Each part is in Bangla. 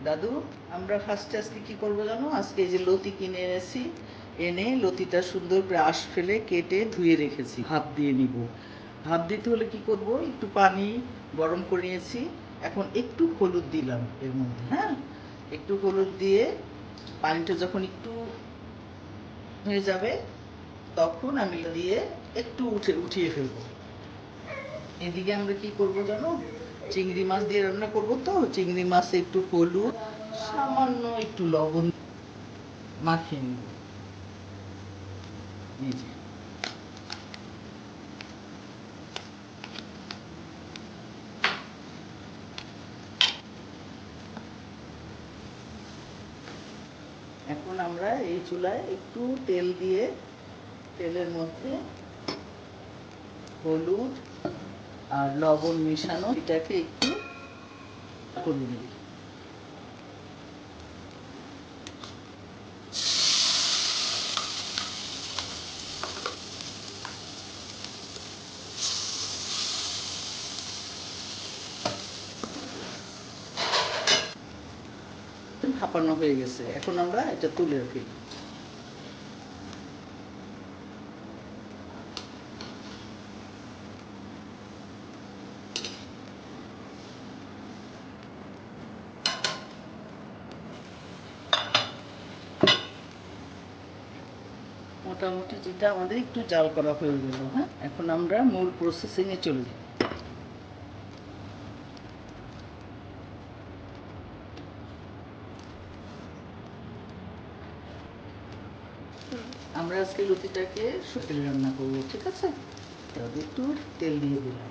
দাদু, আমরা ফার্স্টে আজকে কি করব জানো? আজকে এই যে লতি কিনে এনেছি, এনে লতিটা সুন্দর করে আঁশ ফেলে কেটে ধুয়ে রেখেছি। ভাপ দিয়ে নিব। ভাপ দিতে হলে কি করব, একটু পানি গরম করে নিয়েছি। এখন একটু হলুদ দিলাম এর মধ্যে, হ্যাঁ, একটু হলুদ দিয়ে পানিটা যখন একটু হয়ে যাবে তখন আমি দিয়ে একটু উঠিয়ে ফেলবো। এদিকে আমরা কি করব জানো? চিংড়ি মাছ দিয়ে রান্না করব, তো চিংড়ি মাছে একটু হলুদ, সামান্য একটু লবণ মাখিয়ে নিব। এই যে এখন আমরা এই চুলায় একটু তেল দিয়ে, তেলের মধ্যে হলুদ আর লবণ মিশানো এটাকে একটু করে নিই। ভাপানো হয়ে গেছে, এখন আমরা এটা তুলে ফেলি। মোটামুটি যেটা আমাদের একটু জাল করা হয়ে গেল, হ্যাঁ, এখন আমরা মূল প্রসেসিংয়ে চলে যাই। আমরা আজকে লতিটাকে তেলে রান্না করবো, ঠিক আছে? তবে একটু তেল দিয়ে দিলাম।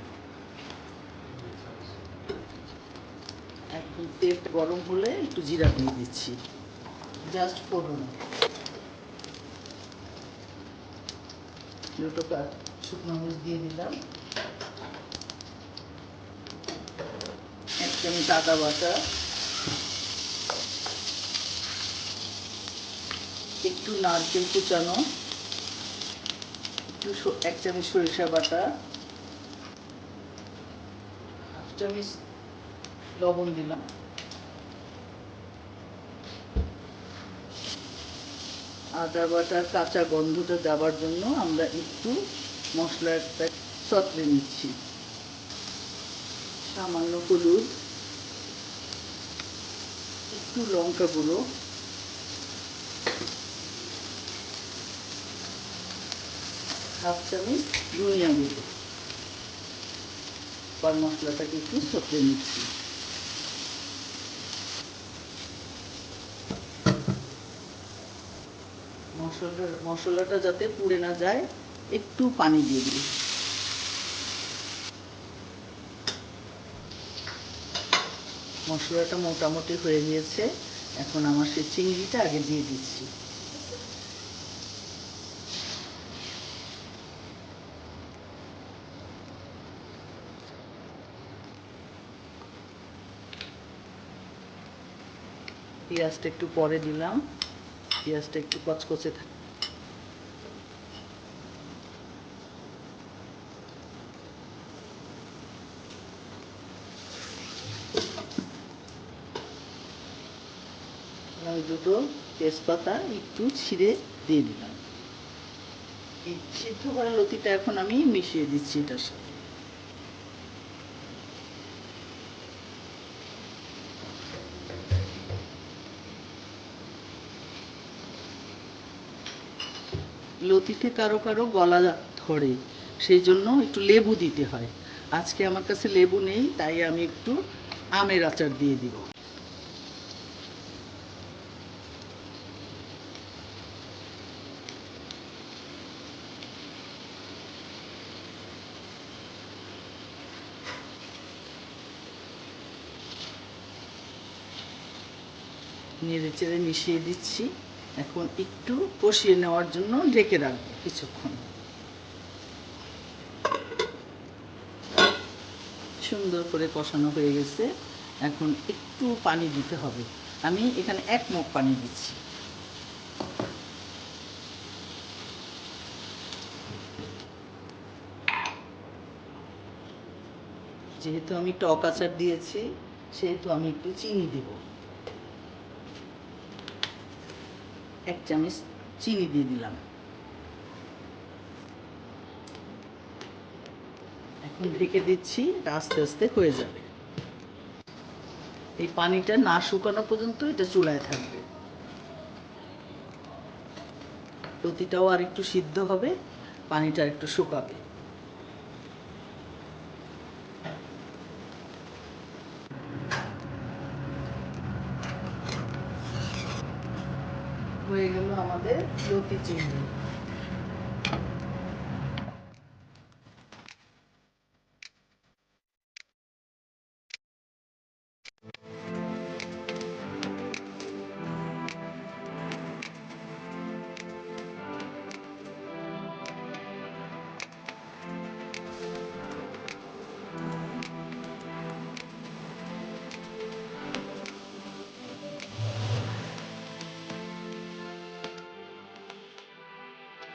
একদম তেল গরম হলে একটু জিরা দিয়ে দিচ্ছি, জাস্ট ফোড়ন। দুটো শুকনো মরিচ দিয়ে দিলাম, এক চামচ আদা বাটা, একটু নারকেল কুচানো, একটু এক চামচ সরিষা বাটা, হাফ চামচ লবণ দিলাম, আদা বাটার কাঁচা গন্ধটা যাবার জন্য আমরা একটু মশলাটা সতলে নিচ্ছি। সামান্য হলুদ, একটু লঙ্কা গুঁড়ো, হাফ চামচ ধনিয়া গুঁড়ো। আর মশলাটাকে একটু সতলে নিচ্ছি। মশলাটা যাতে পুড়ে না যায় একটু পানি দিয়ে দিই। মশলাটা মোটামুটি হয়ে গিয়েছে, এখন আমার সেই চিংড়িটা আগে দিয়ে দিচ্ছি। পেঁয়াজটা একটু পরে দিলাম, পেঁয়াজটা একটু কচকচে থাকে। আমি দুটো তেজপাতা একটু ছিঁড়ে দিয়ে দিলাম। এই সিদ্ধ করা লতিটা এখন আমি মিশিয়ে দিচ্ছি এটার সাথে। লতিতে কারো কারো গলা ধরে, সেই জন্য একটু লেবু দিতে হয়। আজকে আমার কাছে লেবু নেই, তাই আমি একটু আমের আচার দিয়ে দিব। নেড়ে চেড়ে মিশিয়ে দিচ্ছি। এখন একটু কষিয়ে নেওয়ার জন্য ঢেকে রাখবো কিছুক্ষণ। সুন্দর করে কষানো হয়ে গেছে, এখন একটু পানি দিতে হবে। আমি এখানে 1 মগ পানি দিচ্ছি। যেহেতু আমি টক আচার দিয়েছি, সেহেতু আমি একটু চিনি দেব। 1 চামচ চিনি দিয়ে দিলাম। এখন ঢেকে দিচ্ছি, এটা আস্তে আস্তে হয়ে যাবে। এই পানিটা না শুকানো পর্যন্ত এটা চুলায় থাকবে। লতিটাও আর একটু সিদ্ধ হবে, পানিটা একটু শুকাবে। হয়ে গেল আমাদের লতি চিংড়ি।